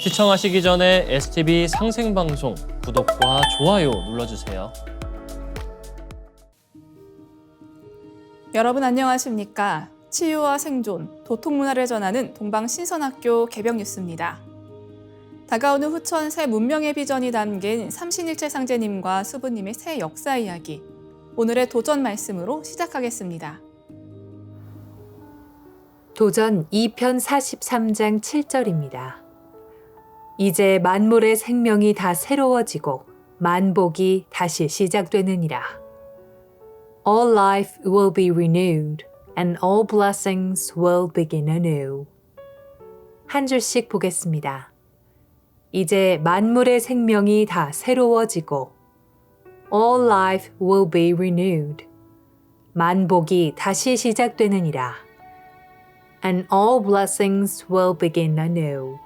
시청하시기 전에 STV 상생방송 구독과 좋아요 눌러주세요. 여러분 안녕하십니까? 치유와 생존, 도통문화를 전하는 동방신선학교 개벽뉴스입니다. 다가오는 후천 새 문명의 비전이 담긴 삼신일체 상제님과 수부님의 새 역사 이야기, 오늘의 도전 말씀으로 시작하겠습니다. 도전 2편 43장 7절입니다. 이제 만물의 생명이 다 새로워지고 만복이 다시 시작되느니라. All life will be renewed and all blessings will begin anew. 한 줄씩 보겠습니다. 이제 만물의 생명이 다 새로워지고 All life will be renewed. 만복이 다시 시작되느니라. And all blessings will begin anew.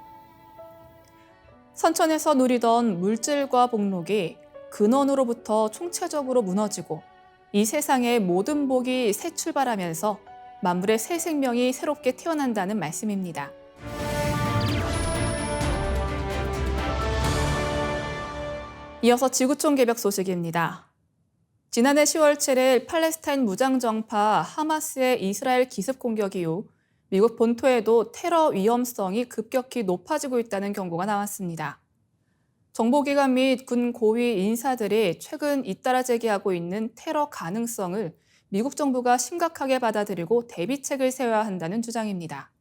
선천에서 누리던 물질과 복록이 근원으로부터 총체적으로 무너지고 이 세상의 모든 복이 새 출발하면서 만물의 새 생명이 새롭게 태어난다는 말씀입니다. 이어서 지구촌 개벽 소식입니다. 지난해 10월 7일 팔레스타인 무장정파 하마스의 이스라엘 기습 공격 이후 미국 본토에도 테러 위험성이 급격히 높아지고 있다는 경고가 나왔습니다. 정보기관 및 군 고위 인사들이 최근 잇따라 제기하고 있는 테러 가능성을 미국 정부가 심각하게 받아들이고 대비책을 세워야 한다는 주장입니다.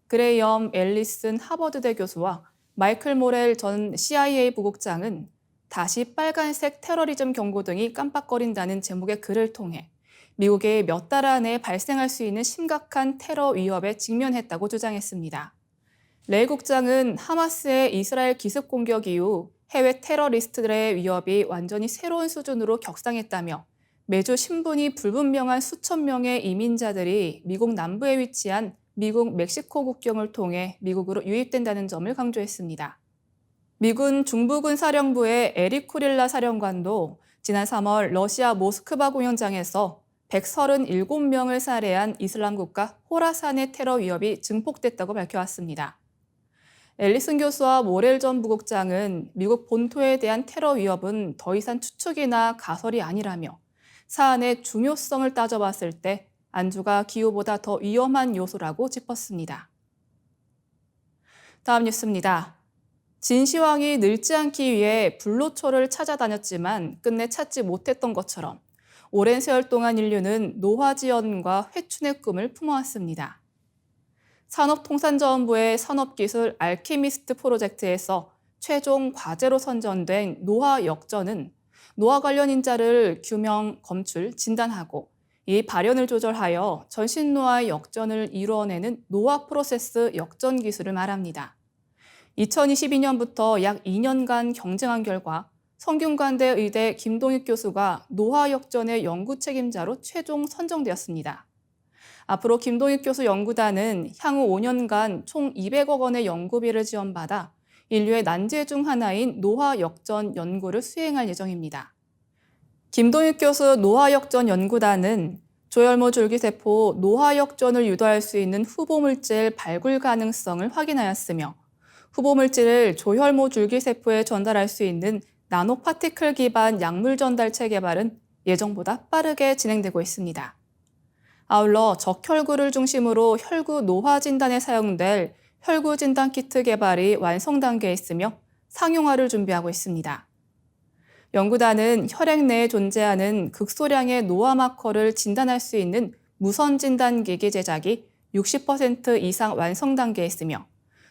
그레이엄 앨리슨 하버드대 교수와 마이클 모렐 전 CIA 부국장은 다시 빨간색 테러리즘 경고 등이 깜빡거린다는 제목의 글을 통해 미국이 몇 달 안에 발생할 수 있는 심각한 테러 위협에 직면했다고 주장했습니다. 레이 국장은 하마스의 이스라엘 기습 공격 이후 해외 테러리스트들의 위협이 완전히 새로운 수준으로 격상했다며 매주 신분이 불분명한 수천 명의 이민자들이 미국 남부에 위치한 미국 멕시코 국경을 통해 미국으로 유입된다는 점을 강조했습니다. 미군 중부군 사령부의 에릭 쿠릴라 사령관도 지난 3월 러시아 모스크바 공연장에서 137명을 살해한 이슬람 국가 호라산의 테러 위협이 증폭됐다고 밝혀왔습니다. 앨리슨 교수와 모렐 전 부국장은 미국 본토에 대한 테러 위협은 더 이상 추측이나 가설이 아니라며 사안의 중요성을 따져봤을 때 안주가 기후보다 더 위험한 요소라고 짚었습니다. 다음 뉴스입니다. 진시황이 늙지 않기 위해 불로초를 찾아다녔지만 끝내 찾지 못했던 것처럼 오랜 세월 동안 인류는 노화지연과 회춘의 꿈을 품어왔습니다. 산업통상자원부의 산업기술 알케미스트 프로젝트에서 최종 과제로 선정된 노화 역전은 노화 관련 인자를 규명, 검출, 진단하고 이 발현을 조절하여 전신 노화의 역전을 이루어내는 노화 프로세스 역전 기술을 말합니다. 2022년부터 약 2년간 경쟁한 결과 성균관대 의대 김동익 교수가 노화 역전의 연구 책임자로 최종 선정되었습니다. 앞으로 김동익 교수 연구단은 향후 5년간 총 200억 원의 연구비를 지원받아 인류의 난제 중 하나인 노화 역전 연구를 수행할 예정입니다. 김동익 교수 노화 역전 연구단은 조혈모 줄기세포 노화 역전을 유도할 수 있는 후보물질 발굴 가능성을 확인하였으며 후보물질을 조혈모 줄기세포에 전달할 수 있는 나노파티클 기반 약물 전달체 개발은 예정보다 빠르게 진행되고 있습니다. 아울러 적혈구를 중심으로 혈구 노화 진단에 사용될 혈구 진단 키트 개발이 완성 단계에 있으며 상용화를 준비하고 있습니다. 연구단은 혈액 내에 존재하는 극소량의 노화 마커를 진단할 수 있는 무선 진단기기 제작이 60% 이상 완성 단계에 있으며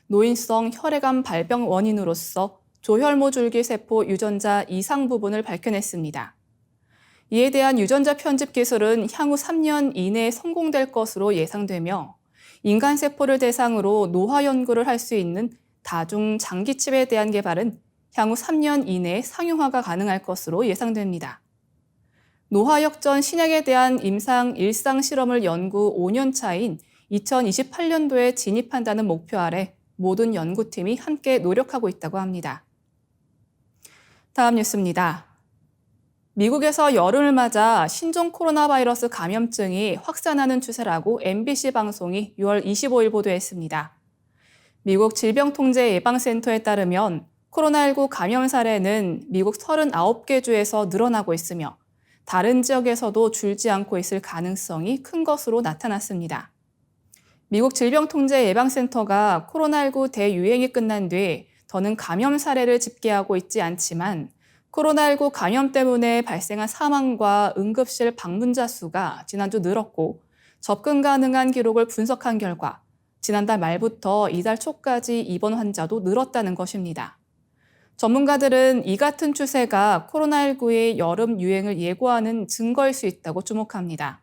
노인성 혈액암 발병 원인으로서 조혈모 줄기세포 유전자 이상 부분을 밝혀냈습니다. 이에 대한 유전자 편집 기술은 향후 3년 이내에 성공될 것으로 예상되며 인간 세포를 대상으로 노화 연구를 할 수 있는 다중 장기칩에 대한 개발은 향후 3년 이내에 상용화가 가능할 것으로 예상됩니다. 노화 역전 신약에 대한 임상 일상 실험을 연구 5년 차인 2028년도에 진입한다는 목표 아래 모든 연구팀이 함께 노력하고 있다고 합니다. 다음 뉴스입니다. 미국에서 여름을 맞아 신종 코로나 바이러스 감염증이 확산하는 추세라고 MBC 방송이 6월 25일 보도했습니다. 미국 질병통제예방센터에 따르면 코로나19 감염 사례는 미국 39개 주에서 늘어나고 있으며 다른 지역에서도 줄지 않고 있을 가능성이 큰 것으로 나타났습니다. 미국 질병통제예방센터가 코로나19 대유행이 끝난 뒤 더는 감염 사례를 집계하고 있지 않지만 코로나19 감염 때문에 발생한 사망과 응급실 방문자 수가 지난주 늘었고 접근 가능한 기록을 분석한 결과 지난달 말부터 이달 초까지 입원 환자도 늘었다는 것입니다. 전문가들은 이 같은 추세가 코로나19의 여름 유행을 예고하는 증거일 수 있다고 주목합니다.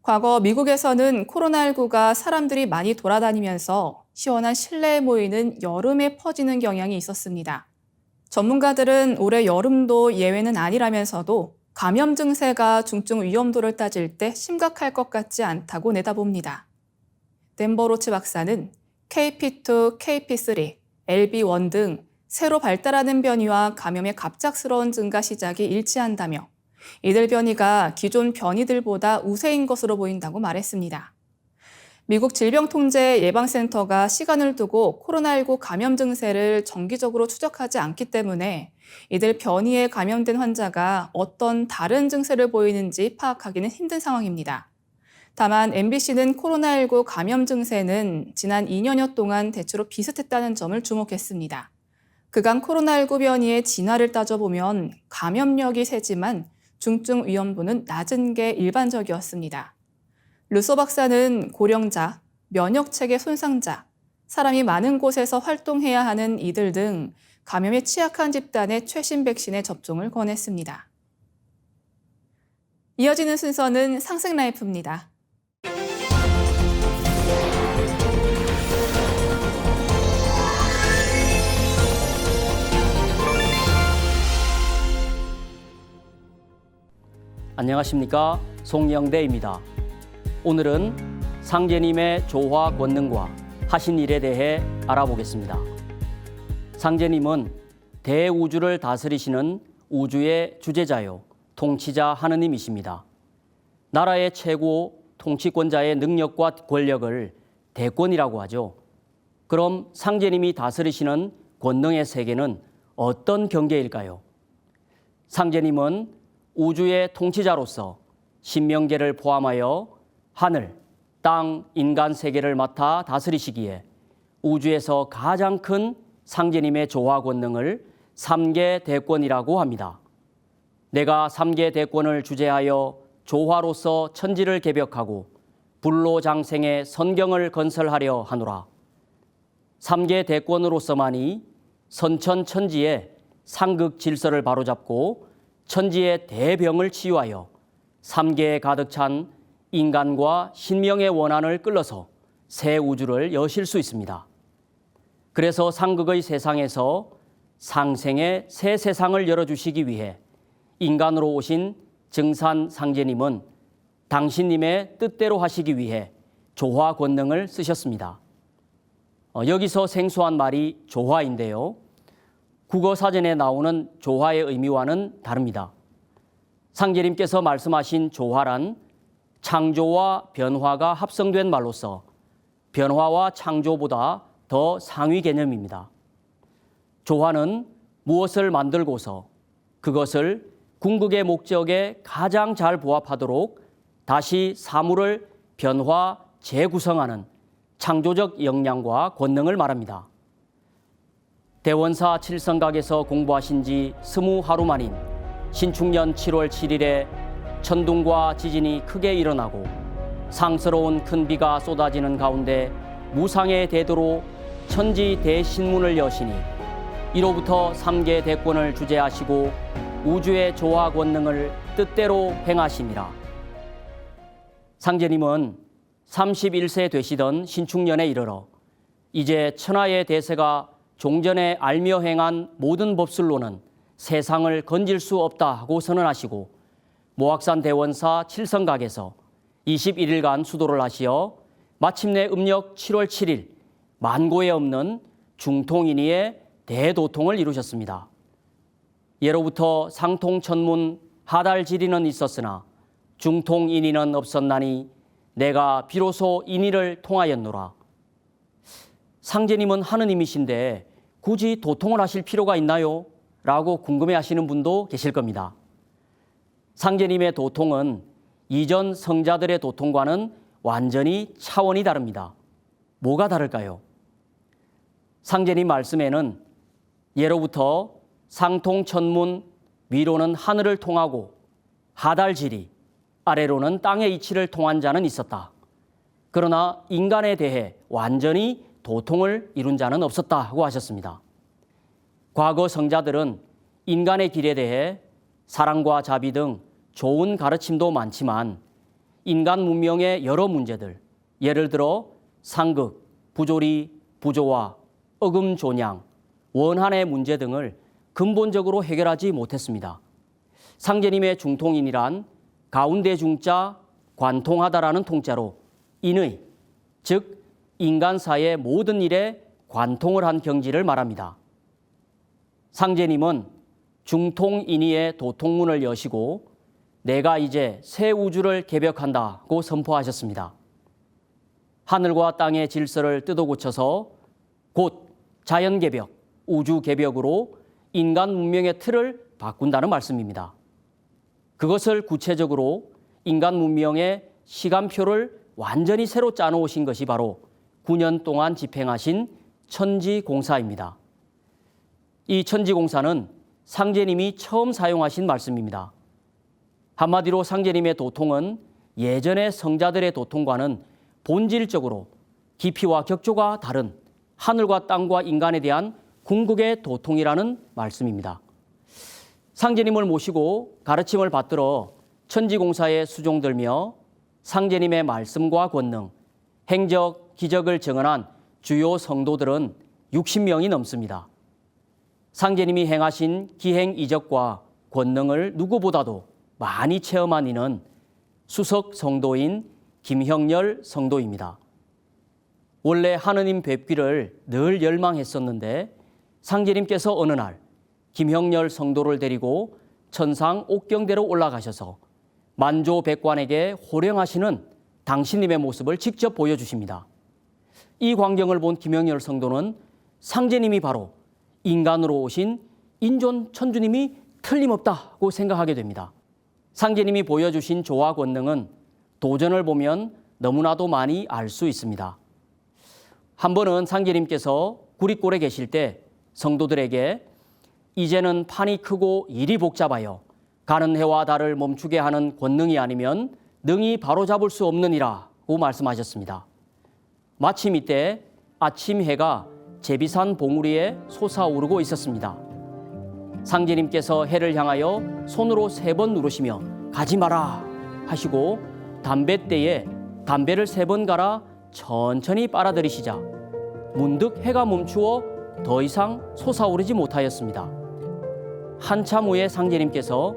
과거 미국에서는 코로나19가 사람들이 많이 돌아다니면서 시원한 실내에 모이는 여름에 퍼지는 경향이 있었습니다. 전문가들은 올해 여름도 예외는 아니라면서도 감염 증세가 중증 위험도를 따질 때 심각할 것 같지 않다고 내다봅니다. 덴버로치 박사는 KP2, KP3, LB1 등 새로 발달하는 변이와 감염의 갑작스러운 증가 시작이 일치한다며 이들 변이가 기존 변이들보다 우세인 것으로 보인다고 말했습니다. 미국 질병통제예방센터가 시간을 두고 코로나19 감염 증세를 정기적으로 추적하지 않기 때문에 이들 변이에 감염된 환자가 어떤 다른 증세를 보이는지 파악하기는 힘든 상황입니다. 다만 MBC는 코로나19 감염 증세는 지난 2년여 동안 대체로 비슷했다는 점을 주목했습니다. 그간 코로나19 변이의 진화를 따져보면 감염력이 세지만 중증 위험도는 낮은 게 일반적이었습니다. 루소 박사는 고령자, 면역체계 손상자, 사람이 많은 곳에서 활동해야 하는 이들 등 감염에 취약한 집단의 최신 백신의 접종을 권했습니다. 이어지는 순서는 상승라이프입니다. 안녕하십니까, 송영대입니다. 오늘은 상제님의 조화 권능과 하신 일에 대해 알아보겠습니다. 상제님은 대우주를 다스리시는 우주의 주재자요 통치자 하느님이십니다. 나라의 최고 통치권자의 능력과 권력을 대권이라고 하죠. 그럼 상제님이 다스리시는 권능의 세계는 어떤 경계일까요? 상제님은 우주의 통치자로서 신명계를 포함하여 하늘, 땅, 인간 세계를 맡아 다스리시기에 우주에서 가장 큰 상제님의 조화 권능을 3계 대권이라고 합니다. 내가 3계 대권을 주재하여 조화로서 천지를 개벽하고 불로 장생의 선경을 건설하려 하노라. 3계 대권으로서만이 선천천지의 상극 질서를 바로잡고 천지의 대병을 치유하여 3계에 가득 찬 인간과 신명의 원한을 끌어서 새 우주를 여실 수 있습니다. 그래서 상극의 세상에서 상생의 새 세상을 열어주시기 위해 인간으로 오신 증산 상제님은 당신님의 뜻대로 하시기 위해 조화 권능을 쓰셨습니다. 여기서 생소한 말이 조화인데요. 국어사전에 나오는 조화의 의미와는 다릅니다. 상제님께서 말씀하신 조화란 창조와 변화가 합성된 말로서 변화와 창조보다 더 상위 개념입니다. 조화는 무엇을 만들고서 그것을 궁극의 목적에 가장 잘 부합하도록 다시 사물을 변화, 재구성하는 창조적 역량과 권능을 말합니다. 대원사 칠성각에서 공부하신 지 20하루 만인 신축년 7월 7일에 천둥과 지진이 크게 일어나고 상스러운 큰 비가 쏟아지는 가운데 무상의 대도로 천지 대신문을 여시니 이로부터 3계 대권을 주재하시고 우주의 조화 권능을 뜻대로 행하심이라. 상제님은 31세 되시던 신축년에 이르러 이제 천하의 대세가 종전에 알며 행한 모든 법술로는 세상을 건질 수 없다 하고 선언하시고 모악산 대원사 칠성각에서 21일간 수도를 하시어 마침내 음력 7월 7일 만고에 없는 중통인의의 대도통을 이루셨습니다. 예로부터 상통천문 하달지리는 있었으나 중통인의는 없었나니 내가 비로소 인의를 통하였노라. 상제님은 하느님이신데 굳이 도통을 하실 필요가 있나요? 라고 궁금해하시는 분도 계실 겁니다. 상제님의 도통은 이전 성자들의 도통과는 완전히 차원이 다릅니다. 뭐가 다를까요? 상제님 말씀에는 예로부터 상통 천문, 위로는 하늘을 통하고 하달지리, 아래로는 땅의 이치를 통한 자는 있었다. 그러나 인간에 대해 완전히 도통을 이룬 자는 없었다고 하셨습니다. 과거 성자들은 인간의 길에 대해 사랑과 자비 등 좋은 가르침도 많지만 인간 문명의 여러 문제들, 예를 들어 상극, 부조리, 부조화, 어금존양, 원한의 문제 등을 근본적으로 해결하지 못했습니다. 상제님의 중통인이란 가운데 중자 관통하다라는 통자로 인의, 즉 인간사의 모든 일에 관통을 한 경지를 말합니다. 상제님은 중통인의의 도통문을 여시고 내가 이제 새 우주를 개벽한다고 선포하셨습니다. 하늘과 땅의 질서를 뜯어고쳐서 곧 자연개벽, 우주개벽으로 인간 문명의 틀을 바꾼다는 말씀입니다. 그것을 구체적으로 인간 문명의 시간표를 완전히 새로 짜놓으신 것이 바로 9년 동안 집행하신 천지공사입니다. 이 천지공사는 상제님이 처음 사용하신 말씀입니다. 한마디로 상제님의 도통은 예전의 성자들의 도통과는 본질적으로 깊이와 격조가 다른 하늘과 땅과 인간에 대한 궁극의 도통이라는 말씀입니다. 상제님을 모시고 가르침을 받들어 천지공사에 수종들며 상제님의 말씀과 권능, 행적, 기적을 증언한 주요 성도들은 60명이 넘습니다. 상제님이 행하신 기행 이적과 권능을 누구보다도 많이 체험한 이는 수석 성도인 김형렬 성도입니다. 원래 하느님 뵙기를 늘 열망했었는데 상제님께서 어느 날 김형렬 성도를 데리고 천상 옥경대로 올라가셔서 만조백관에게 호령하시는 당신님의 모습을 직접 보여주십니다. 이 광경을 본 김형렬 성도는 상제님이 바로 인간으로 오신 인존 천주님이 틀림없다고 생각하게 됩니다. 상제님이 보여주신 조화 권능은 도전을 보면 너무나도 많이 알 수 있습니다. 한 번은 상제님께서 구릿골에 계실 때 성도들에게 이제는 판이 크고 일이 복잡하여 가는 해와 달을 멈추게 하는 권능이 아니면 능히 바로잡을 수 없느니라고 말씀하셨습니다. 마침 이때 아침 해가 제비산 봉우리에 솟아오르고 있었습니다. 상제님께서 해를 향하여 손으로 3번 누르시며 가지 마라 하시고 담뱃대에 담배를 3번 갈아 천천히 빨아들이시자 문득 해가 멈추어 더 이상 솟아오르지 못하였습니다. 한참 후에 상제님께서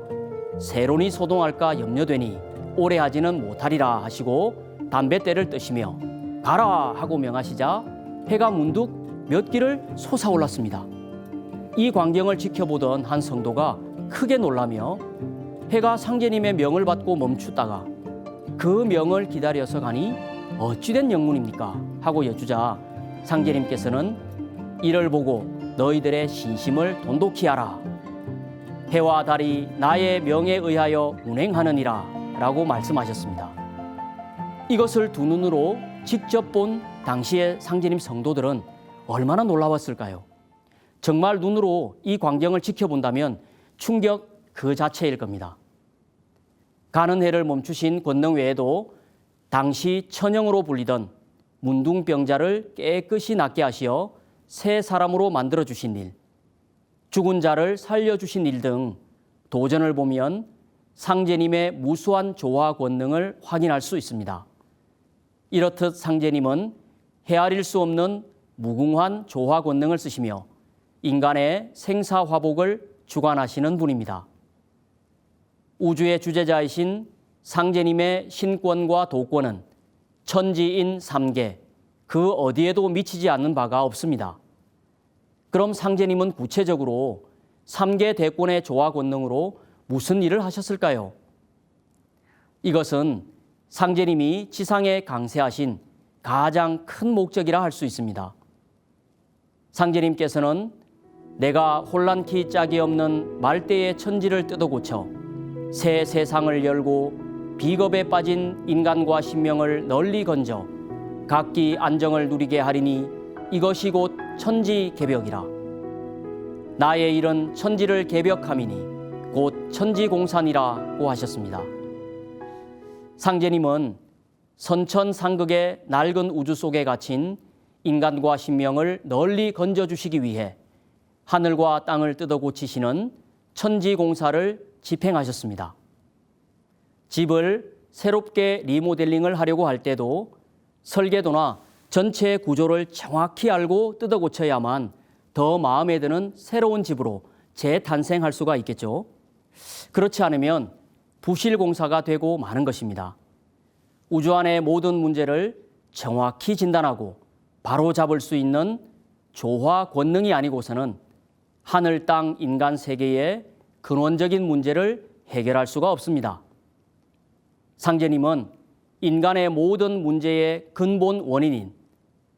세론이 소동할까 염려되니 오래 하지는 못하리라 하시고 담뱃대를 뜨시며 가라 하고 명하시자 해가 문득 몇 길을 솟아올랐습니다. 이 광경을 지켜보던 한 성도가 크게 놀라며 해가 상제님의 명을 받고 멈추다가 그 명을 기다려서 가니 어찌된 영문입니까? 하고 여쭈자 상제님께서는 이를 보고 너희들의 신심을 돈독히 하라. 해와 달이 나의 명에 의하여 운행하느니라 라고 말씀하셨습니다. 이것을 두 눈으로 직접 본 당시의 상제님 성도들은 얼마나 놀라웠을까요? 정말 눈으로 이 광경을 지켜본다면 충격 그 자체일 겁니다. 가는 해를 멈추신 권능 외에도 당시 천영으로 불리던 문둥병자를 깨끗이 낫게 하시어 새 사람으로 만들어주신 일, 죽은 자를 살려주신 일 등 도전을 보면 상제님의 무수한 조화 권능을 확인할 수 있습니다. 이렇듯 상제님은 헤아릴 수 없는 무궁한 조화 권능을 쓰시며 인간의 생사화복을 주관하시는 분입니다. 우주의 주재자이신 상제님의 신권과 도권은 천지인 3계, 그 어디에도 미치지 않는 바가 없습니다. 그럼 상제님은 구체적으로 3계 대권의 조화 권능으로 무슨 일을 하셨을까요? 이것은 상제님이 지상에 강세하신 가장 큰 목적이라 할 수 있습니다. 상제님께서는 내가 혼란키 짝이 없는 말대의 천지를 뜯어 고쳐 새 세상을 열고 비겁에 빠진 인간과 신명을 널리 건져 각기 안정을 누리게 하리니 이것이 곧 천지개벽이라. 나의 일은 천지를 개벽함이니 곧 천지공산이라고 하셨습니다. 상제님은 선천상극의 낡은 우주 속에 갇힌 인간과 신명을 널리 건져주시기 위해 하늘과 땅을 뜯어 고치시는 천지공사를 집행하셨습니다. 집을 새롭게 리모델링을 하려고 할 때도 설계도나 전체 구조를 정확히 알고 뜯어 고쳐야만 더 마음에 드는 새로운 집으로 재탄생할 수가 있겠죠. 그렇지 않으면 부실공사가 되고 마는 것입니다. 우주 안의 모든 문제를 정확히 진단하고 바로 잡을 수 있는 조화 권능이 아니고서는 하늘, 땅, 인간 세계의 근원적인 문제를 해결할 수가 없습니다. 상제님은 인간의 모든 문제의 근본 원인인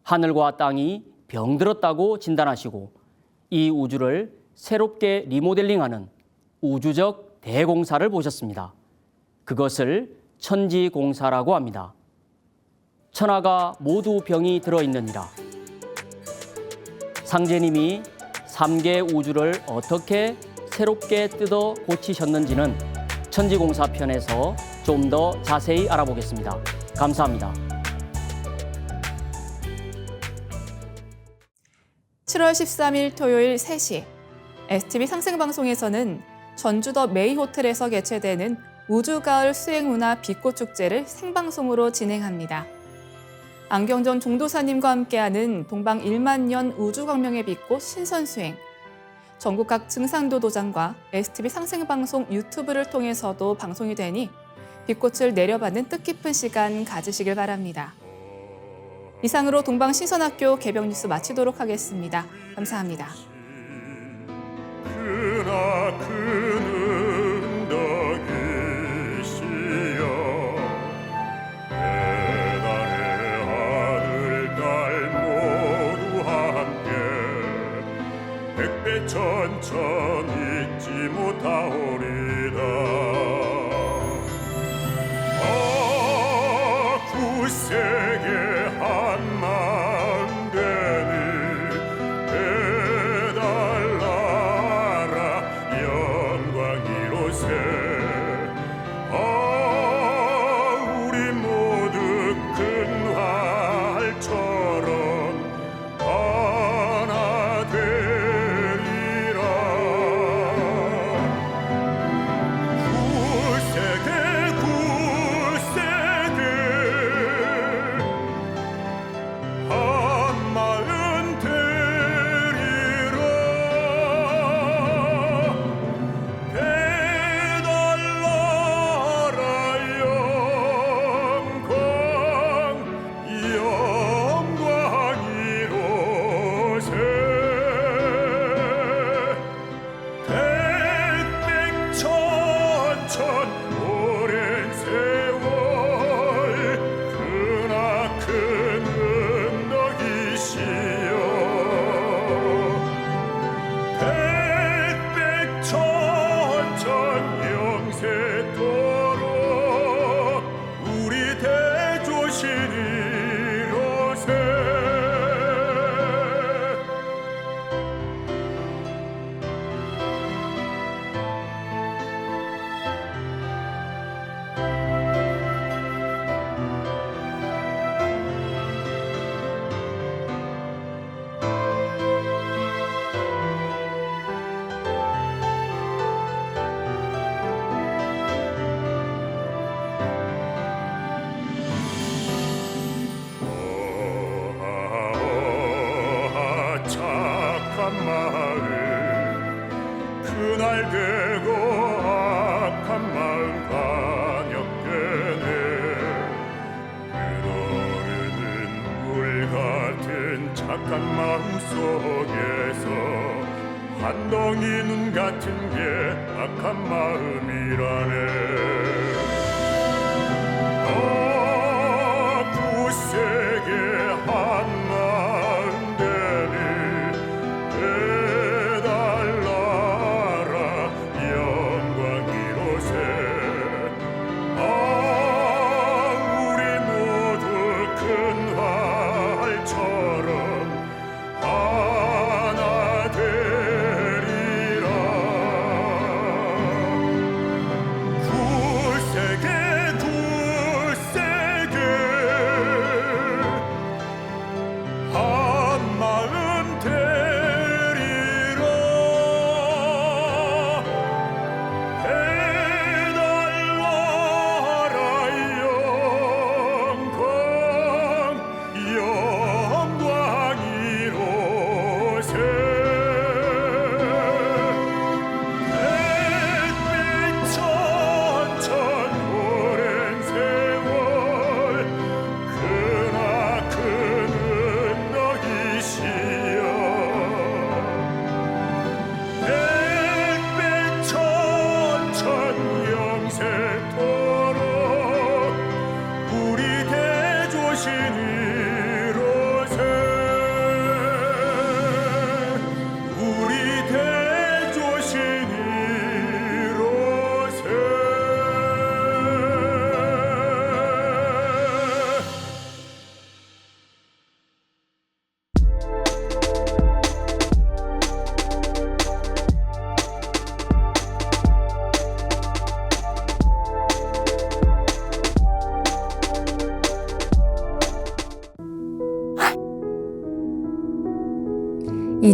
하늘과 땅이 병들었다고 진단하시고 이 우주를 새롭게 리모델링하는 우주적 대공사를 보셨습니다. 그것을 천지공사라고 합니다. 천하가 모두 병이 들어있느니라. 상제님이 3개 우주를 어떻게 새롭게 뜯어 고치셨는지는 천지공사 편에서 좀 더 자세히 알아보겠습니다. 감사합니다. 7월 13일 토요일 3시 STV 상생방송에서는 전주더 메이 호텔에서 개최되는 우주가을 수행문화 빛꽃축제를 생방송으로 진행합니다. 안경전 종도사님과 함께하는 동방 1만 년 우주광명의 빛꽃 신선수행, 전국 각 증산도 도장과 STV 상생방송 유튜브를 통해서도 방송이 되니 빛꽃을 내려받는 뜻깊은 시간 가지시길 바랍니다. 이상으로 동방신선학교 개병 뉴스 마치도록 하겠습니다. 감사합니다. 천천 잊지 못하오리다. 굳세게 한 마음 되니 배달나라 영광 이로새. 우리 모두 큰 활처럼 하나 되리라. 그날 되고 악한 마음 반역되네. 흐르는 물 같은 착한 마음 속에서 한 덩이 눈 같은 게 악한 마음이라네. 굳세게 한 마음 되니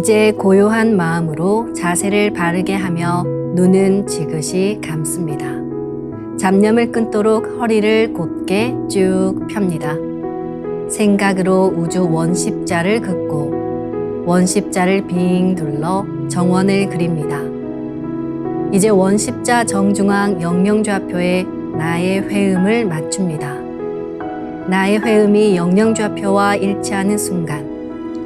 이제 고요한 마음으로 자세를 바르게 하며 눈은 지그시 감습니다. 잡념을 끊도록 허리를 곧게 쭉 펴니다. 생각으로 우주 원십자를 긋고 원십자를 빙 둘러 정원을 그립니다. 이제 원십자 정중앙 영영좌표에 나의 회음을 맞춥니다. 나의 회음이 영영좌표와 일치하는 순간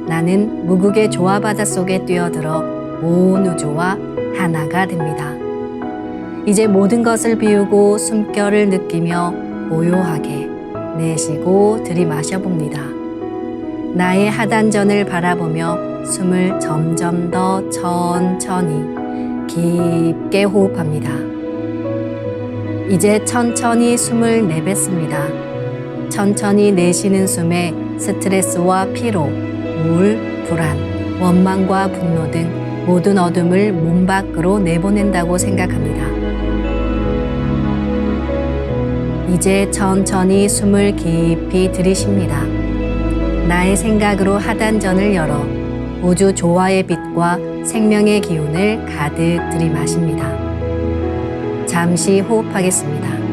나는 무국의 조화바다 속에 뛰어들어 온 우주와 하나가 됩니다. 이제 모든 것을 비우고 숨결을 느끼며 고요하게 내쉬고 들이마셔 봅니다. 나의 하단전을 바라보며 숨을 점점 더 천천히 깊게 호흡합니다. 이제 천천히 숨을 내뱉습니다. 천천히 내쉬는 숨에 스트레스와 피로, 우울, 불안, 원망과 분노 등 모든 어둠을 몸 밖으로 내보낸다고 생각합니다. 이제 천천히 숨을 깊이 들이쉽니다. 나의 생각으로 하단전을 열어 우주 조화의 빛과 생명의 기운을 가득 들이마십니다. 잠시 호흡하겠습니다.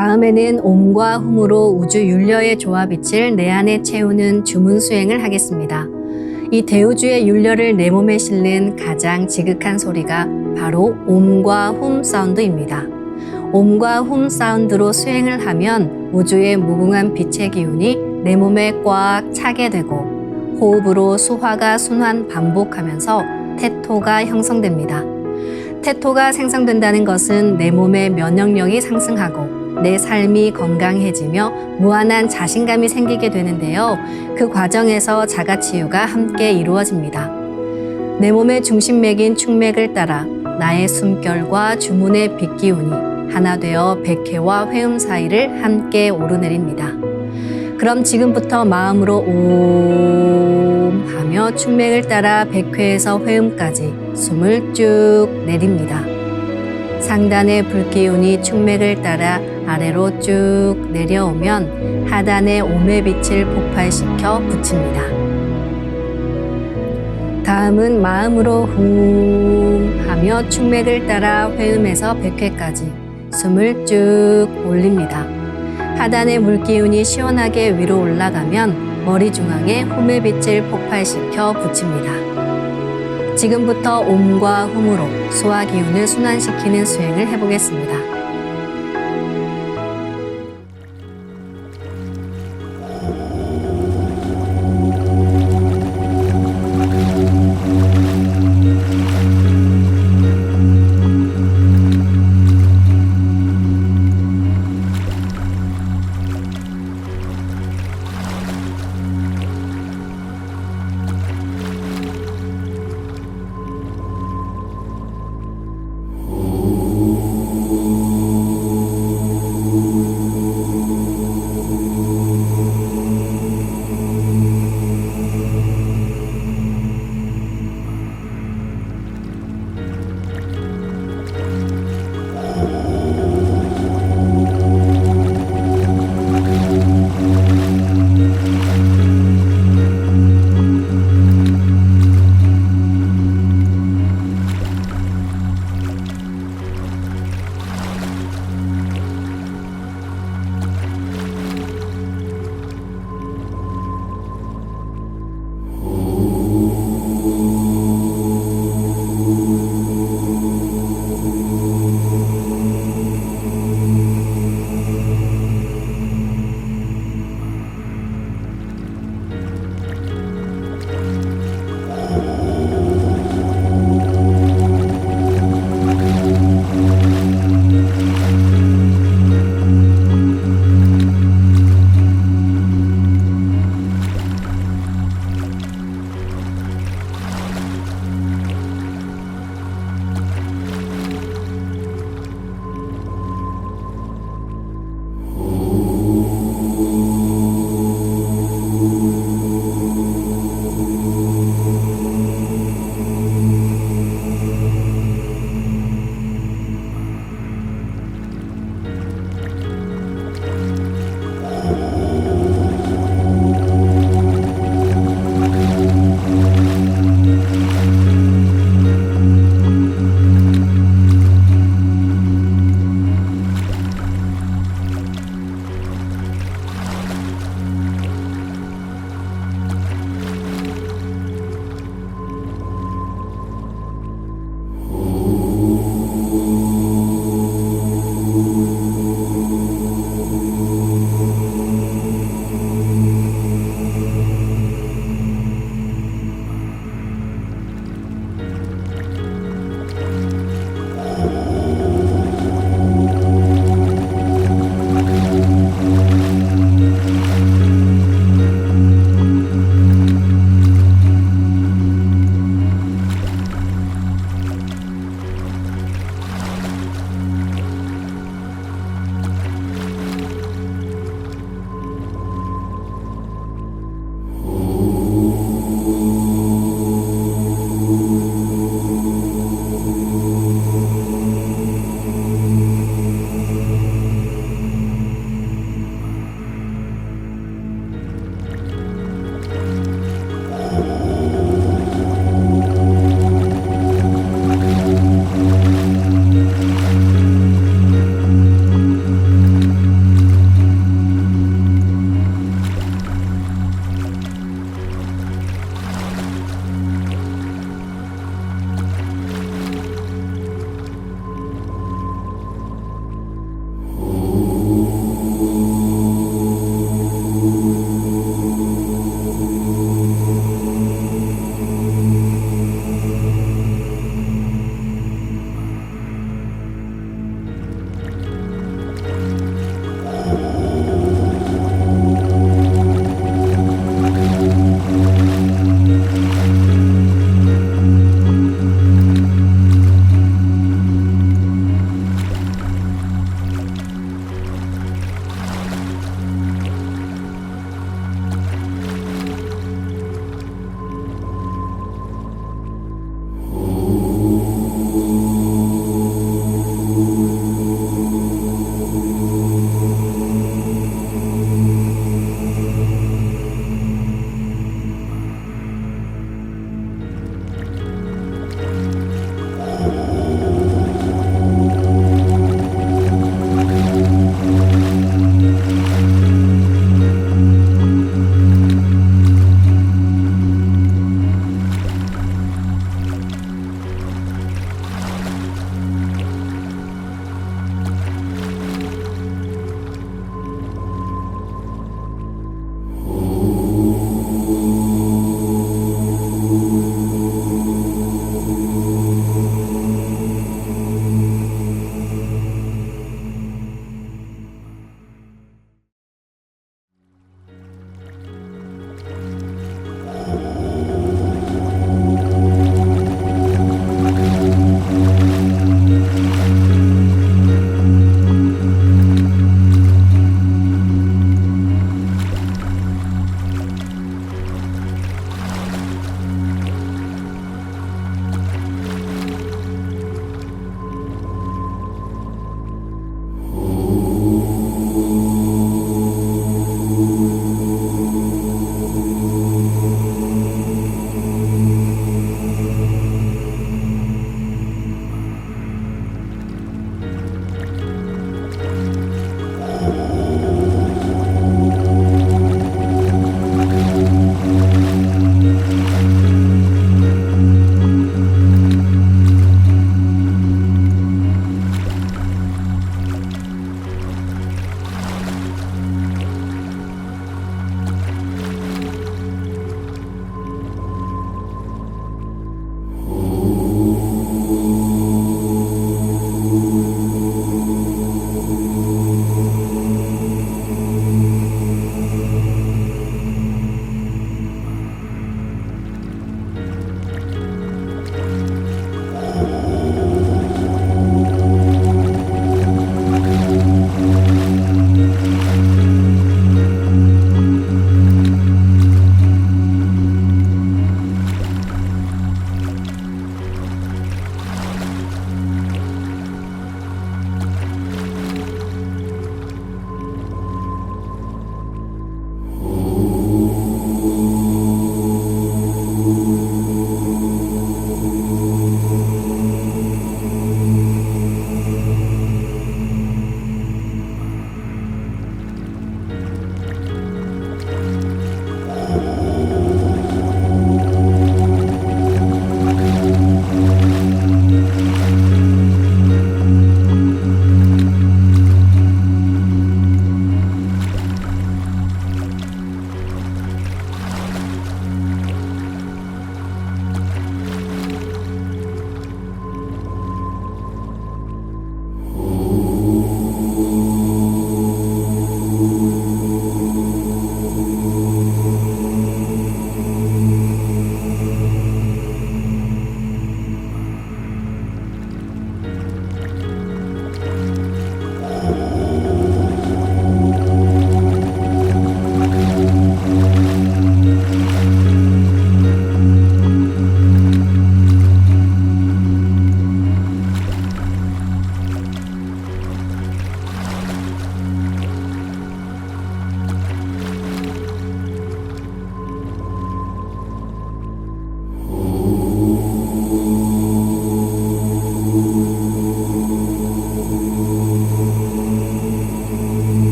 다음에는 옴과 훔으로 우주 윤려의 조화빛을 내 안에 채우는 주문 수행을 하겠습니다. 이 대우주의 윤려를 내 몸에 실는 가장 지극한 소리가 바로 옴과 훔 사운드입니다. 옴과 훔 사운드로 수행을 하면 우주의 무궁한 빛의 기운이 내 몸에 꽉 차게 되고 호흡으로 수화가 순환 반복하면서 태토가 형성됩니다. 태토가 생성된다는 것은 내 몸의 면역력이 상승하고 내 삶이 건강해지며 무한한 자신감이 생기게 되는데요. 그 과정에서 자가치유가 함께 이루어집니다. 내 몸의 중심맥인 축맥을 따라 나의 숨결과 주문의 빛기운이 하나 되어 백회와 회음 사이를 함께 오르내립니다. 그럼 지금부터 마음으로 옴 하며 축맥을 따라 백회에서 회음까지 숨을 쭉 내립니다. 상단의 불기운이 축맥을 따라 아래로 쭉 내려오면 하단의 옴의 빛을 폭발시켜 붙입니다. 다음은 마음으로 훔 하며 축맥을 따라 회음에서 백회까지 숨을 쭉 올립니다. 하단의 물기운이 시원하게 위로 올라가면 머리 중앙에 홈의 빛을 폭발시켜 붙입니다. 지금부터 옴과 훔으로 소화 기운을 순환시키는 수행을 해보겠습니다.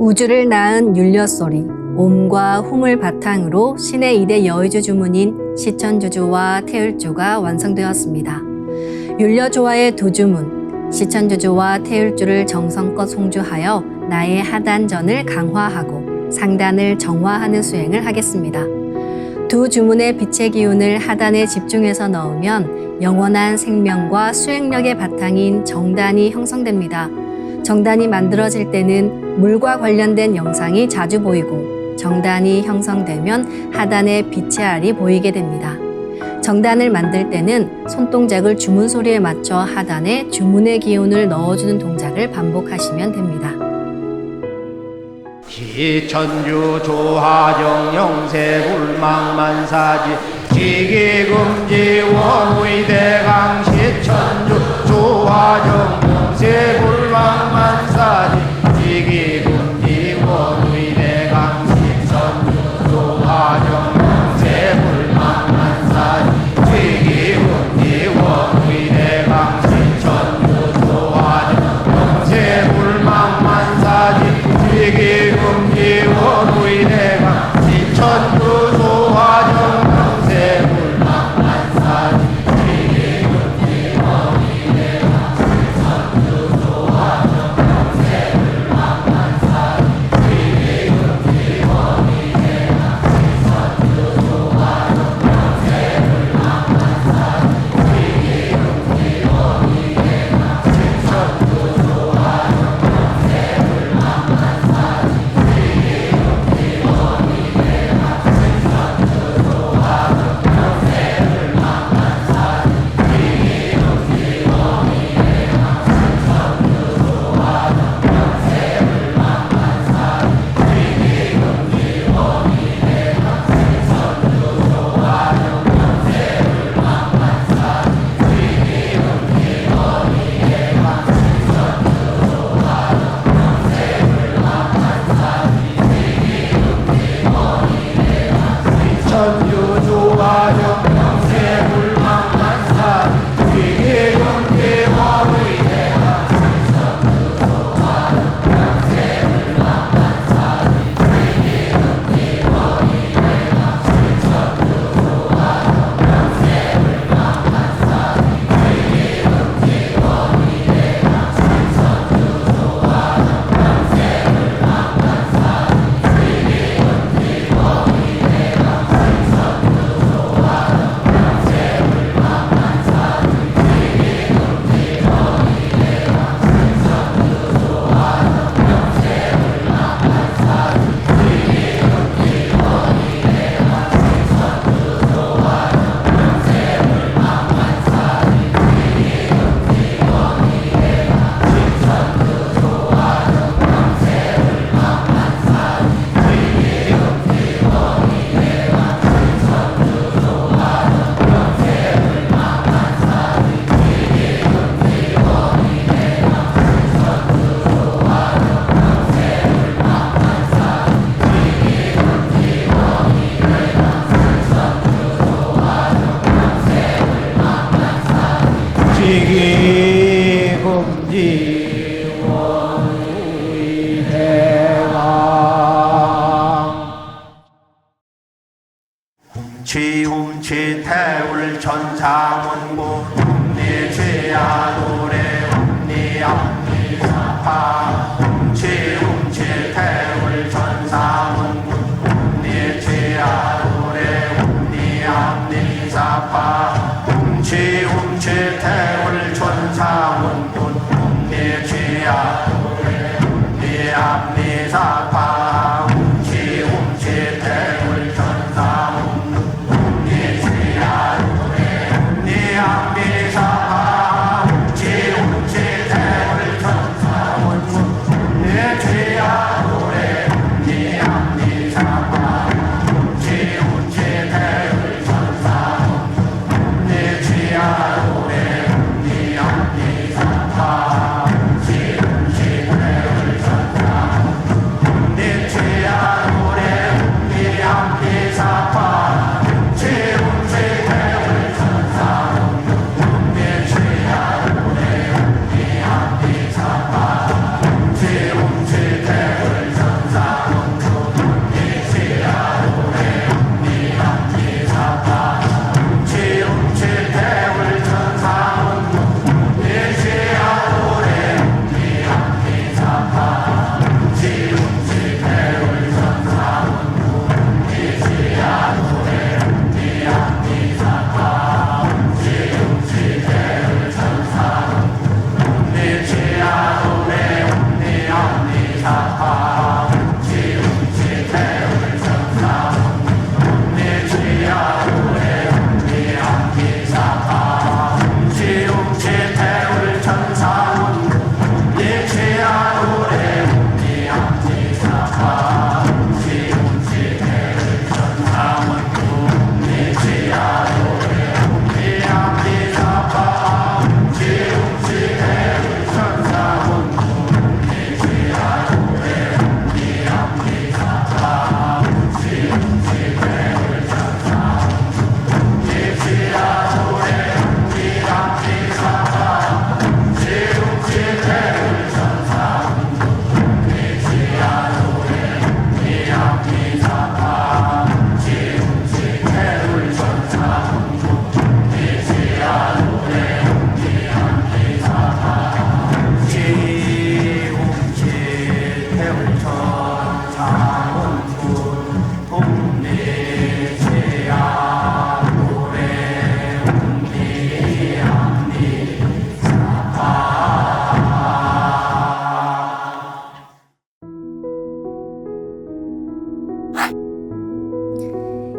우주를 낳은 율려소리, 옴과 hum을 바탕으로 신의 2대 여의주 주문인 시천주주와 태율주가 완성되었습니다. 율려조화의 두 주문, 시천주주와 태율주를 정성껏 송주하여 나의 하단전을 강화하고 상단을 정화하는 수행을 하겠습니다. 두 주문의 빛의 기운을 하단에 집중해서 넣으면 영원한 생명과 수행력의 바탕인 정단이 형성됩니다. 정단이 만들어질 때는 물과 관련된 영상이 자주 보이고 정단이 형성되면 하단에 빛의 알이 보이게 됩니다. 정단을 만들 때는 손동작을 주문 소리에 맞춰 하단에 주문의 기운을 넣어주는 동작을 반복하시면 됩니다. 시천주 조하정 영세불망만사지 지기금지 원의대강 시천주 조하정 영세불망만사지 지기금지 원의대강 시천주 조하정 영세불망만사지 지기금지 원의대강 시천주 조하정 영세불망만사지 지기금지 원의대강 시천주 조하정 영세불망만사지 지기금지 원의대강 시천주 조하정 영세불망만사지 지기금지 원의대강 시천주 조하정 영세불망만사지 지기금지 원의대강 시천주 조하정 지기금지 원의대강 지움치 태울 천상원고 ум니지야 노래 ум니암니사파 지움치 태울 천상원고 ум니지야 노래 ум니암니사파 지움치 태울 천상원고 ум니지야 노래 ум니암니사파 지움치 태울 천상원고 내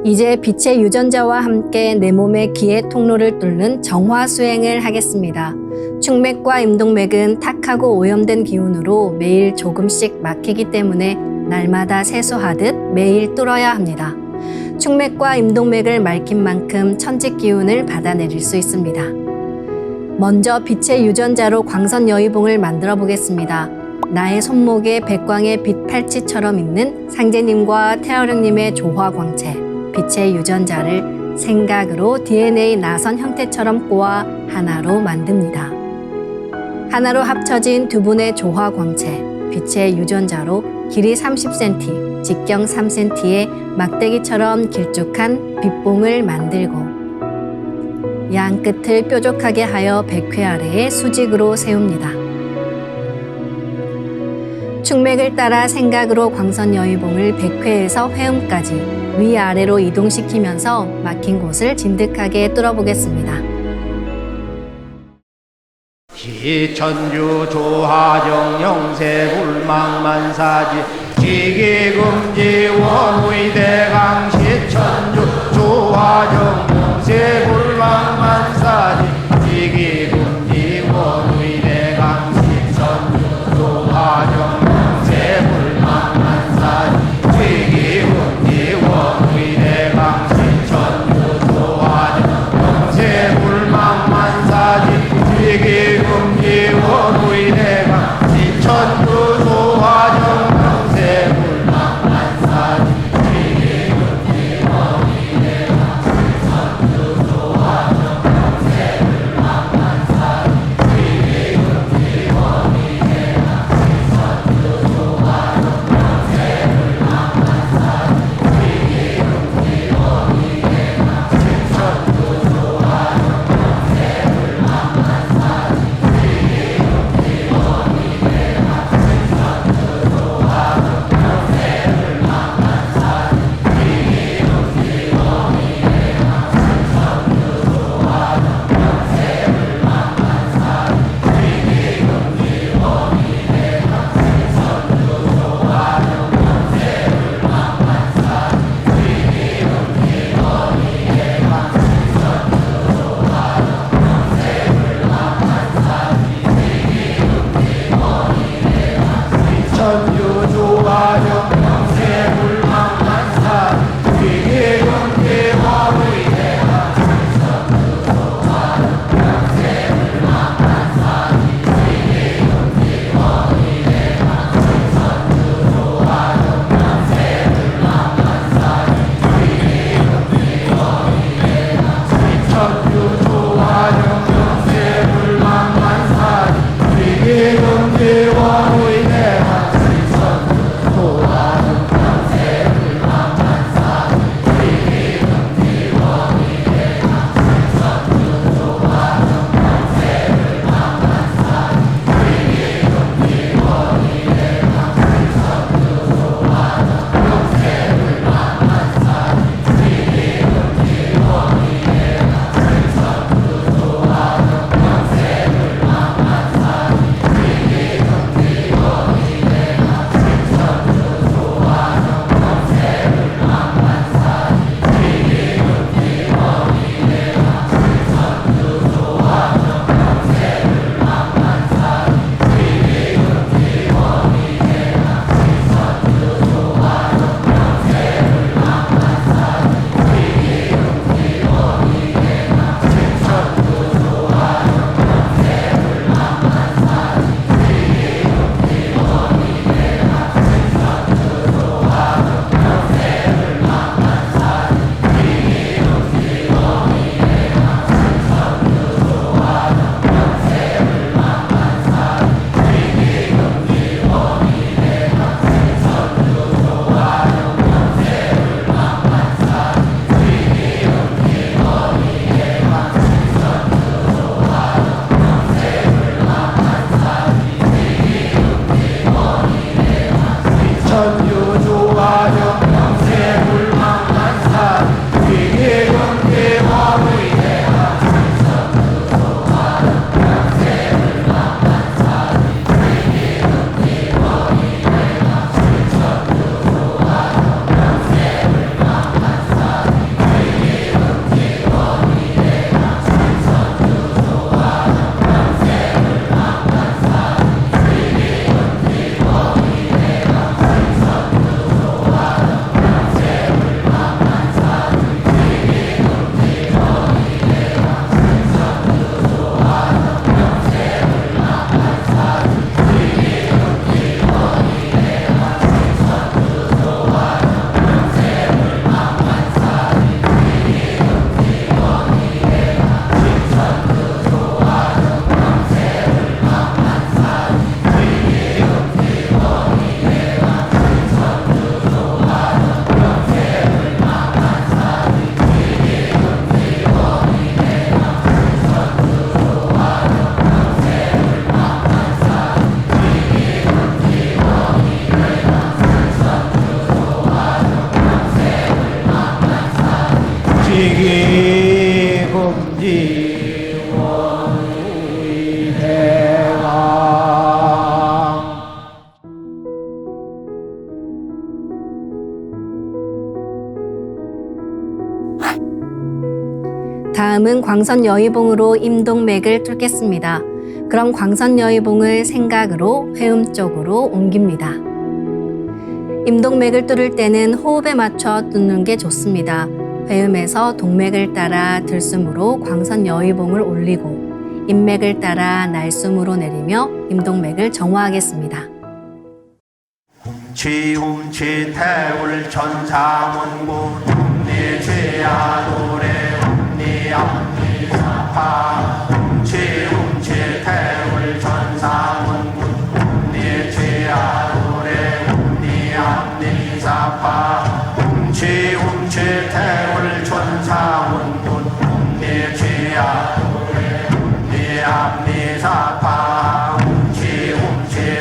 이제 빛의 유전자와 함께 내 몸의 기의 통로를 뚫는 정화 수행을 하겠습니다. 축맥과 임동맥은 탁하고 오염된 기운으로 매일 조금씩 막히기 때문에 날마다 세수하듯 매일 뚫어야 합니다. 축맥과 임동맥을 맑힌 만큼 천직 기운을 받아내릴 수 있습니다. 먼저 빛의 유전자로 광선 여의봉을 만들어 보겠습니다. 나의 손목에 백광의 빛 팔찌처럼 있는 상제님과 태어령님의 조화광채, 빛의 유전자를 생각으로 DNA 나선 형태처럼 꼬아 하나로 만듭니다. 하나로 합쳐진 두 분의 조화광채, 빛의 유전자로 길이 30cm, 직경 3cm의 막대기처럼 길쭉한 빛봉을 만들고 양 끝을 뾰족하게 하여 백회 아래에 수직으로 세웁니다. 축맥을 따라 생각으로 광선 여의봉을 백회에서 회음까지 위아래로 이동시키면서 막힌 곳을 진득하게 뚫어보겠습니다. 기천주 조하정 영세불망만사지 지기금지 원의대강 시천주 조하정 영세불망만사지 지기금지 원의대강 시천주 조하정 영세불망만사지 지기금지 원의대강 시천주 조하정 영세불망만사지 지기금지 원의대강 시천주 조하정 영세불망만사지 지기금지 원의대강 시천주 조하정 영세불망만사지 지기금지 원의대강 시천주 조하정 영세불망만사지 지기금지 원의대강 시천주 조하정 천주 조하정 영세불망만사지 지기금지 원의대강 시천주 조하정 영세불망만사지 지기금지 원의대강 시천주 조하정 영세불망만사지 지기금지 원의대강 시천주 조하정 영세불망만사지 지기금지 원의대강 천주 조하정 영세불망만사지 지기금지 원의대강 시천주 조하정 영세불망만사지 지기금지 원의대강 시천주 조하정 영세불망만사지 다음은 광선 여의봉으로 임동맥을 뚫겠습니다. 그럼 광선 여의봉을 생각으로 회음 쪽으로 옮깁니다. 임동맥을 뚫을 때는 호흡에 맞춰 뚫는 게 좋습니다. 회음에서 동맥을 따라 들숨으로 광선 여의봉을 올리고 인맥을 따라 날숨으로 내리며 임동맥을 정화하겠습니다. 훔치 태울 천사문구 네 죄야 노래 네 앞니 사파 훔치 태울 천사문구 네 죄야 노래 네 앞니 사파 훔치 태울 천사문구 네 죄야 노래 네 앞니 사파 훔치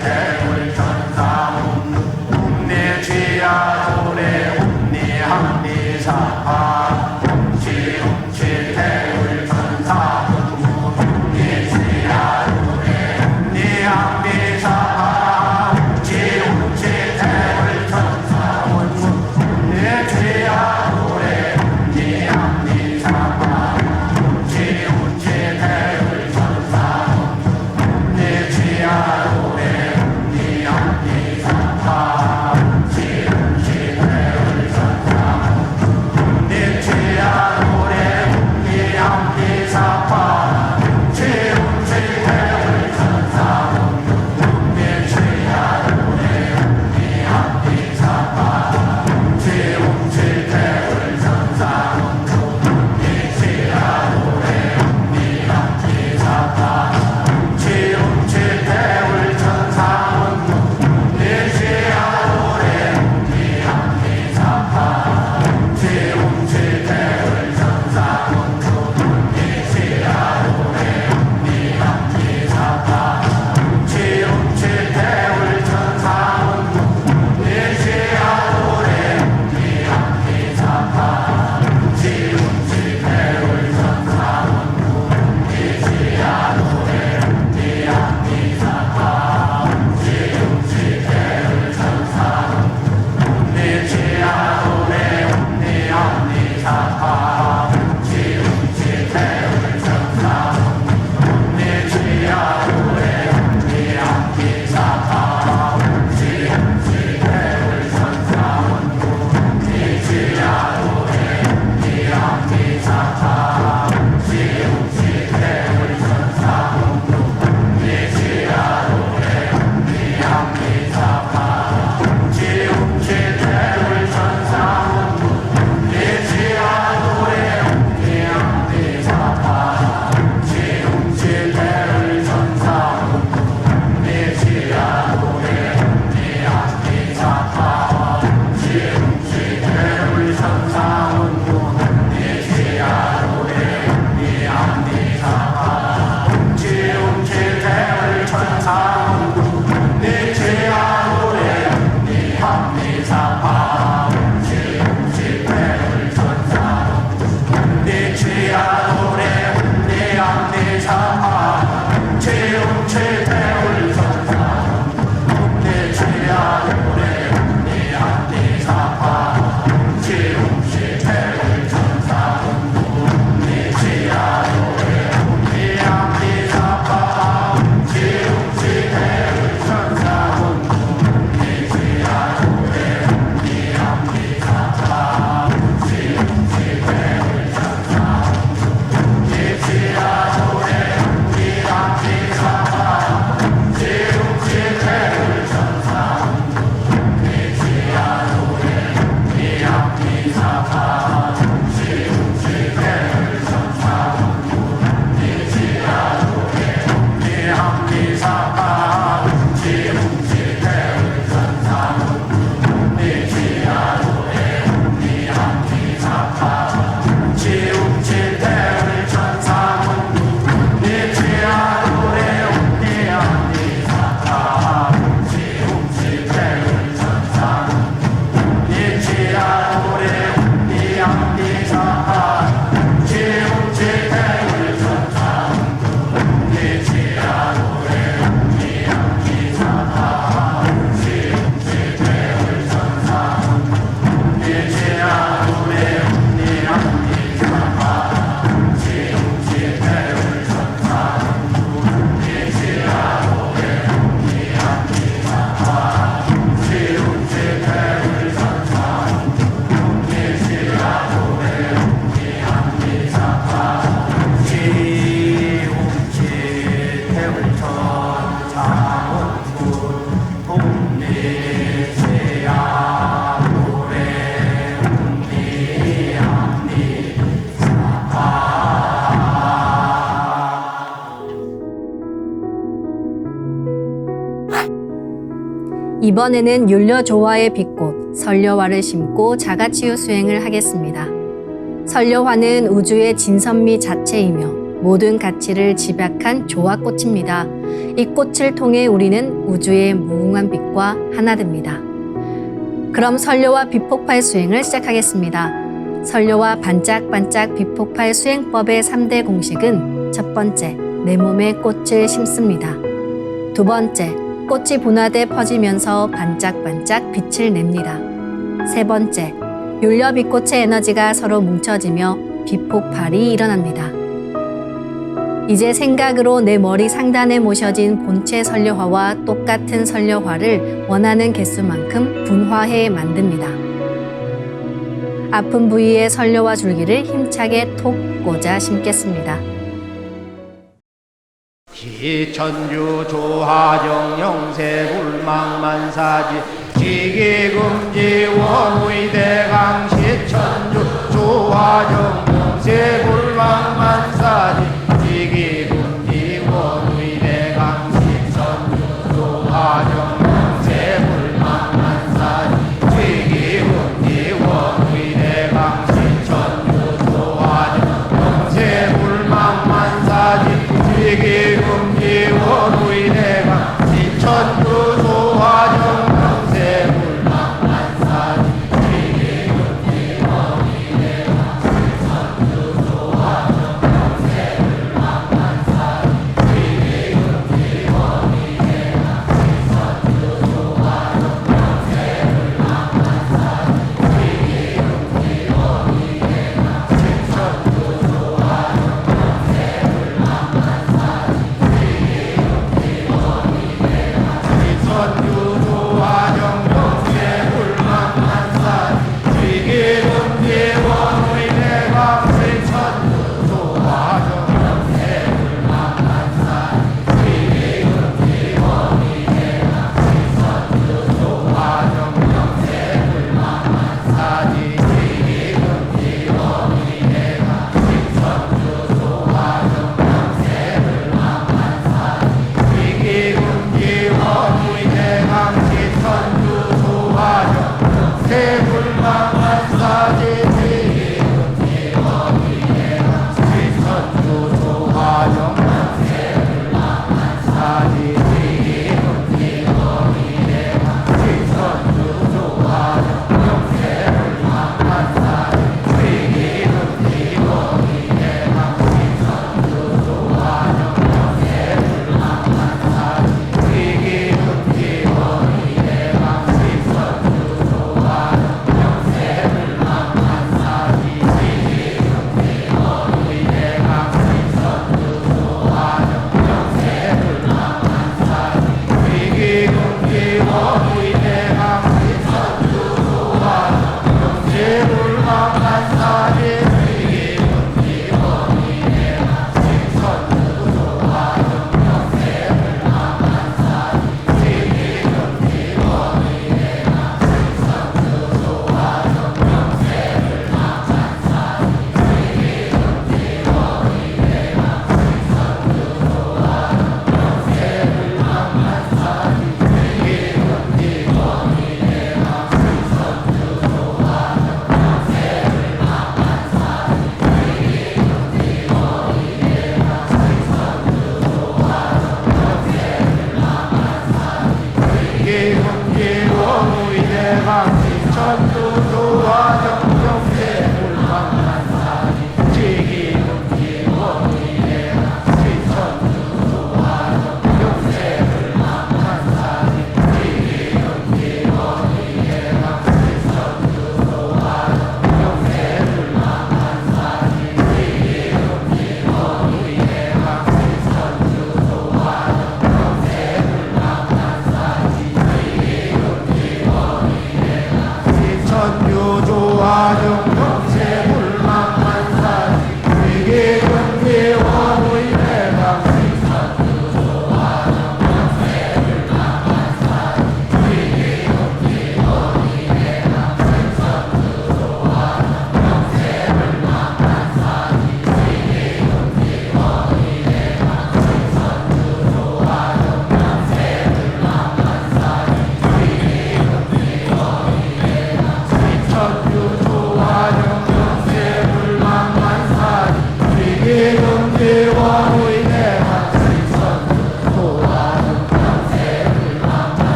태울 천사문구 내 죄야 노래 네 앞니 사파 훔치 태울 천사문구 내 죄야 노래 네 앞니 사파 훔치 태울 천사문구 내 죄야 노래 네 앞니 사파 훔치 태울 천사문구 내 죄야 노래 네 앞니 사파 내 이번에는 율려조화의 빛꽃 설려화를 심고 자가치유 수행을 하겠습니다. 설려화는 우주의 진선미 자체이며 모든 가치를 집약한 조화꽃입니다. 이 꽃을 통해 우리는 우주의 무궁한 빛과 하나 됩니다. 그럼 설려화 빛폭발 수행을 시작하겠습니다. 설려화 반짝반짝 빛폭발 수행법의 3대 공식은 첫 번째, 내 몸에 꽃을 심습니다. 두 번째, 꽃이 분화돼 퍼지면서 반짝반짝 빛을 냅니다. 세 번째, 율려빛꽃의 에너지가 서로 뭉쳐지며 빛폭발이 일어납니다. 이제 생각으로 내 머리 상단에 모셔진 본체 설려화와 똑같은 설려화를 원하는 개수만큼 분화해 만듭니다. 아픈 부위에 설려화 줄기를 힘차게 톡 꽂아 심겠습니다. 기천주 조하정 영세 불망만사지 지기금지 원의대강 시천주 조하정 영세 불망만사지 지기금지 원의대강 시천주 조하정 영세 불망만사지 지기금지 원의대강 시천주 조하정 영세 불망만사지 지기금지 원의대강 시천주 조하정 영세 불망만사지 지기금지 원의대강 시천주 조하정 영세 불망만사지 지기금지 원의대강 시천주 조하정 영세 불망만사지 지기금지 원의대강 시천주 조하정 영세 불망만사지 시천주 조하정 영세 불망만사지 지기금지 원의대강 시천주 조하정 영세 불망만사지 지기금지 원의대강 시천주 조하정 영세 불망만사지 지기금지 원의대강 시천주 조하정 영세 불망만사지 지기금지 원의대강 시천주 조하정 영세 불망만사지 지기금지 원의대강 시천주 조하정 영세 불망만사지 지기금지 원의대강 시천주 조하정 영세 불망만사지 지기금지 원의대강 시천주 조하정 영세 불망만사지 지기금지 원의대강 시천주 조하정 영세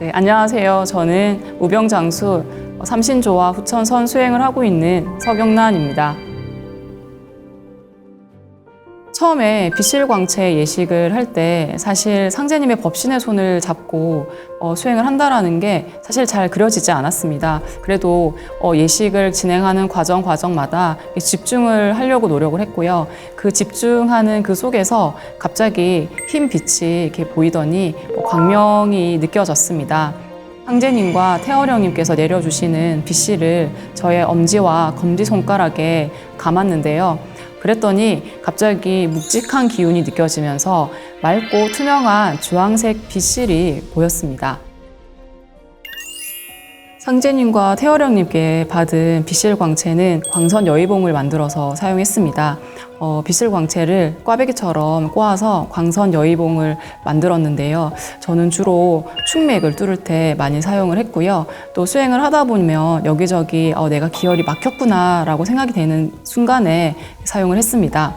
네, 안녕하세요. 저는 우병장수 삼신조화 후천선 수행을 하고 있는 서경란입니다. 처음에 비실광채 예식을 할 때 사실 상제님의 법신의 손을 잡고 수행을 한다라는 게 사실 잘 그려지지 않았습니다. 그래도 예식을 진행하는 과정마다 집중을 하려고 노력을 했고요. 그 집중하는 그 속에서 갑자기 흰 빛이 이렇게 보이더니 광명이 느껴졌습니다. 상제님과 태어령님께서 내려주시는 비실을 저의 엄지와 검지손가락에 감았는데요. 그랬더니 갑자기 묵직한 기운이 느껴지면서 맑고 투명한 주황색 빛실이 보였습니다. 상제님과 태어령님께 받은 비실광채는 광선 여의봉을 만들어서 사용했습니다. 비실광채를 꽈배기처럼 꼬아서 광선 여의봉을 만들었는데요. 저는 주로 충맥을 뚫을 때 많이 사용을 했고요. 또 수행을 하다 보면 여기저기 내가 기혈이 막혔구나 라고 생각이 되는 순간에 사용을 했습니다.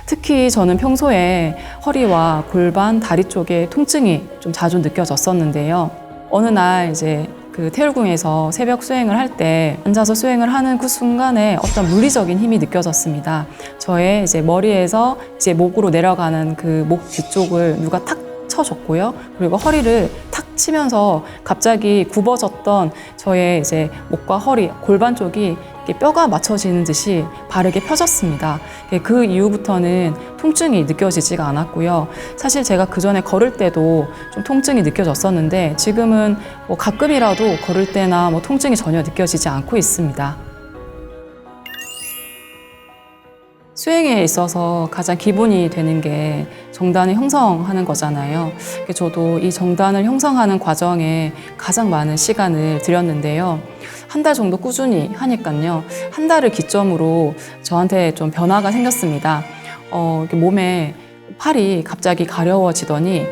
특히 저는 평소에 허리와 골반, 다리 쪽에 통증이 좀 자주 느껴졌었는데요. 어느 날 이제 그 태율궁에서 새벽 수행을 할 때 앉아서 수행을 하는 그 순간에 어떤 물리적인 힘이 느껴졌습니다. 저의 이제 머리에서 이제 목으로 내려가는 그 목 뒤쪽을 누가 탁 쳐줬고요. 그리고 허리를 탁 치면서 갑자기 굽어졌던 저의 이제 목과 허리, 골반 쪽이 뼈가 맞춰지는 듯이 바르게 펴졌습니다. 그 이후부터는 통증이 느껴지지가 않았고요. 사실 제가 그 전에 걸을 때도 좀 통증이 느껴졌었는데 지금은 뭐 가끔이라도 걸을 때나 뭐 통증이 전혀 느껴지지 않고 있습니다. 수행에 있어서 가장 기본이 되는 게 정단을 형성하는 거잖아요. 저도 이 정단을 형성하는 과정에 가장 많은 시간을 들였는데요. 한 달 정도 꾸준히 하니까요. 한 달을 기점으로 저한테 좀 변화가 생겼습니다. 몸에 팔이 갑자기 가려워지더니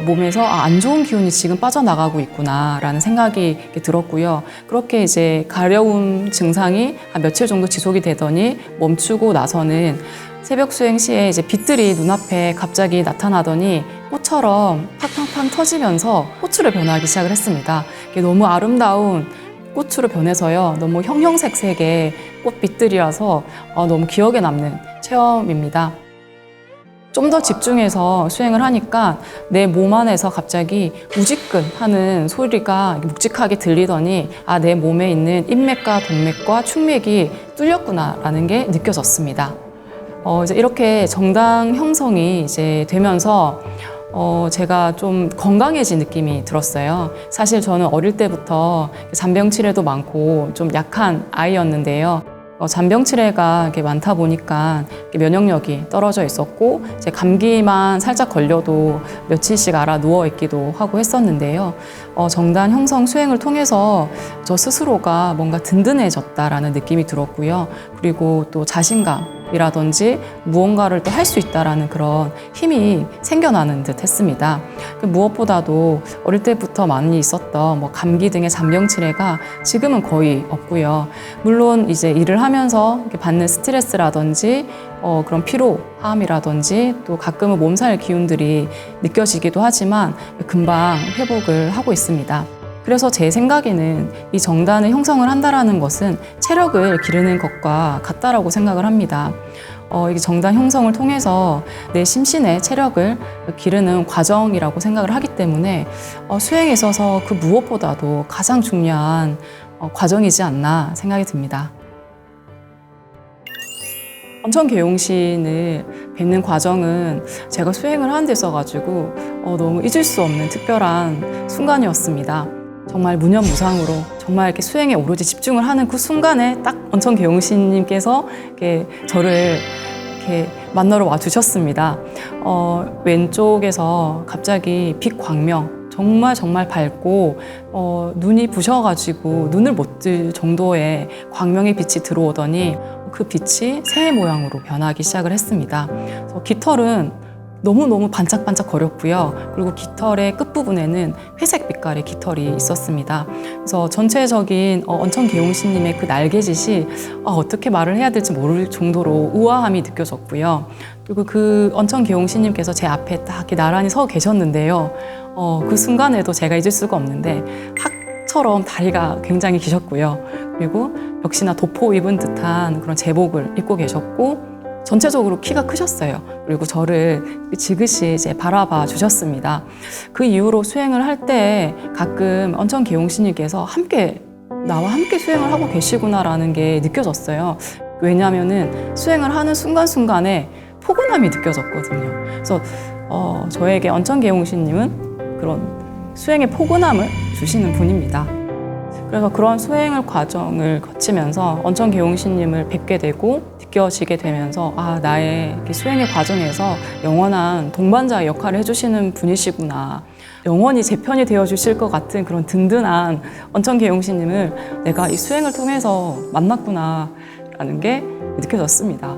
몸에서 안 좋은 기운이 지금 빠져나가고 있구나라는 생각이 들었고요. 그렇게 이제 가려움 증상이 한 며칠 정도 지속이 되더니 멈추고 나서는 새벽 수행 시에 이제 빛들이 눈앞에 갑자기 나타나더니 꽃처럼 팡팡팡 터지면서 꽃으로 변하기 시작을 했습니다. 이게 너무 아름다운 꽃으로 변해서요. 너무 형형색색의 꽃빛들이라서 너무 기억에 남는 체험입니다. 좀 더 집중해서 수행을 하니까 내 몸 안에서 갑자기 우지끈 하는 소리가 묵직하게 들리더니 내 몸에 있는 인맥과 동맥과 충맥이 뚫렸구나라는 게 느껴졌습니다. 이제 이렇게 정당 형성이 이제 되면서 제가 좀 건강해진 느낌이 들었어요. 사실 저는 어릴 때부터 잔병치레도 많고 좀 약한 아이였는데요. 잔병치레가 이렇게 많다 보니까 면역력이 떨어져 있었고 이제 감기만 살짝 걸려도 며칠씩 알아 누워 있기도 하고 했었는데요. 정단 형성 수행을 통해서 저 스스로가 뭔가 든든해졌다라는 느낌이 들었고요. 그리고 또 자신감이라든지 무언가를 또 할 수 있다라는 그런 힘이 생겨나는 듯 했습니다. 무엇보다도 어릴 때부터 많이 있었던 뭐 감기 등의 잔병치레가 지금은 거의 없고요. 물론 이제 일을 하면서 이렇게 받는 스트레스라든지 그런 피로함이라든지 또 가끔은 몸살 기운들이 느껴지기도 하지만 금방 회복을 하고 있습니다. 그래서 제 생각에는 이 정단을 형성을 한다라는 것은 체력을 기르는 것과 같다라고 생각을 합니다. 이 정단 형성을 통해서 내 심신의 체력을 기르는 과정이라고 생각을 하기 때문에 수행에 있어서 그 무엇보다도 가장 중요한 과정이지 않나 생각이 듭니다. 언천계용신을 뵙는 과정은 제가 수행을 하는 데 있어가지고 너무 잊을 수 없는 특별한 순간이었습니다. 정말 무념무상으로 정말 이렇게 수행에 오로지 집중을 하는 그 순간에 딱 언천계용신님께서 이렇게 저를 이렇게 만나러 와 주셨습니다. 왼쪽에서 갑자기 빛 광명, 정말 밝고 눈이 부셔가지고 눈을 못 뜰 정도의 광명의 빛이 들어오더니 그 빛이 새 모양으로 변하기 시작을 했습니다. 그래서 깃털은 너무너무 반짝반짝 거렸고요. 그리고 깃털의 끝부분에는 회색 빛깔의 깃털이 있었습니다. 그래서 전체적인 언천계용신님의 그 날개짓이 어떻게 말을 해야 될지 모를 정도로 우아함이 느껴졌고요. 그리고 그 언천계용신님께서 제 앞에 딱 이렇게 나란히 서 계셨는데요. 그 순간에도 제가 잊을 수가 없는데 학처럼 다리가 굉장히 기셨고요. 그리고 역시나 도포 입은 듯한 그런 제복을 입고 계셨고 전체적으로 키가 크셨어요. 그리고 저를 지그시 이제 바라봐 주셨습니다. 그 이후로 수행을 할 때 가끔 언천계용신님께서 나와 함께 수행을 하고 계시구나라는 게 느껴졌어요. 왜냐하면은 수행을 하는 순간순간에 포근함이 느껴졌거든요. 그래서 저에게 언천계용신님은 그런 수행의 포근함을 주시는 분입니다. 그래서 그런 수행을 과정을 거치면서 언천계용신님을 뵙게 되고 느껴지게 되면서 나의 수행의 과정에서 영원한 동반자 역할을 해주시는 분이시구나. 영원히 제 편이 되어주실 것 같은 그런 든든한 언천계용신님을 내가 이 수행을 통해서 만났구나 라는 게 느껴졌습니다.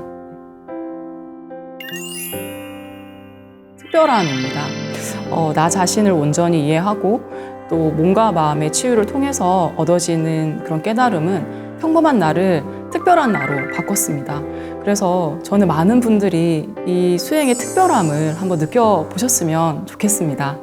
특별함입니다. 나 자신을 온전히 이해하고 또 몸과 마음의 치유를 통해서 얻어지는 그런 깨달음은 평범한 나를 특별한 나로 바꿨습니다. 그래서 저는 많은 분들이 이 수행의 특별함을 한번 느껴보셨으면 좋겠습니다.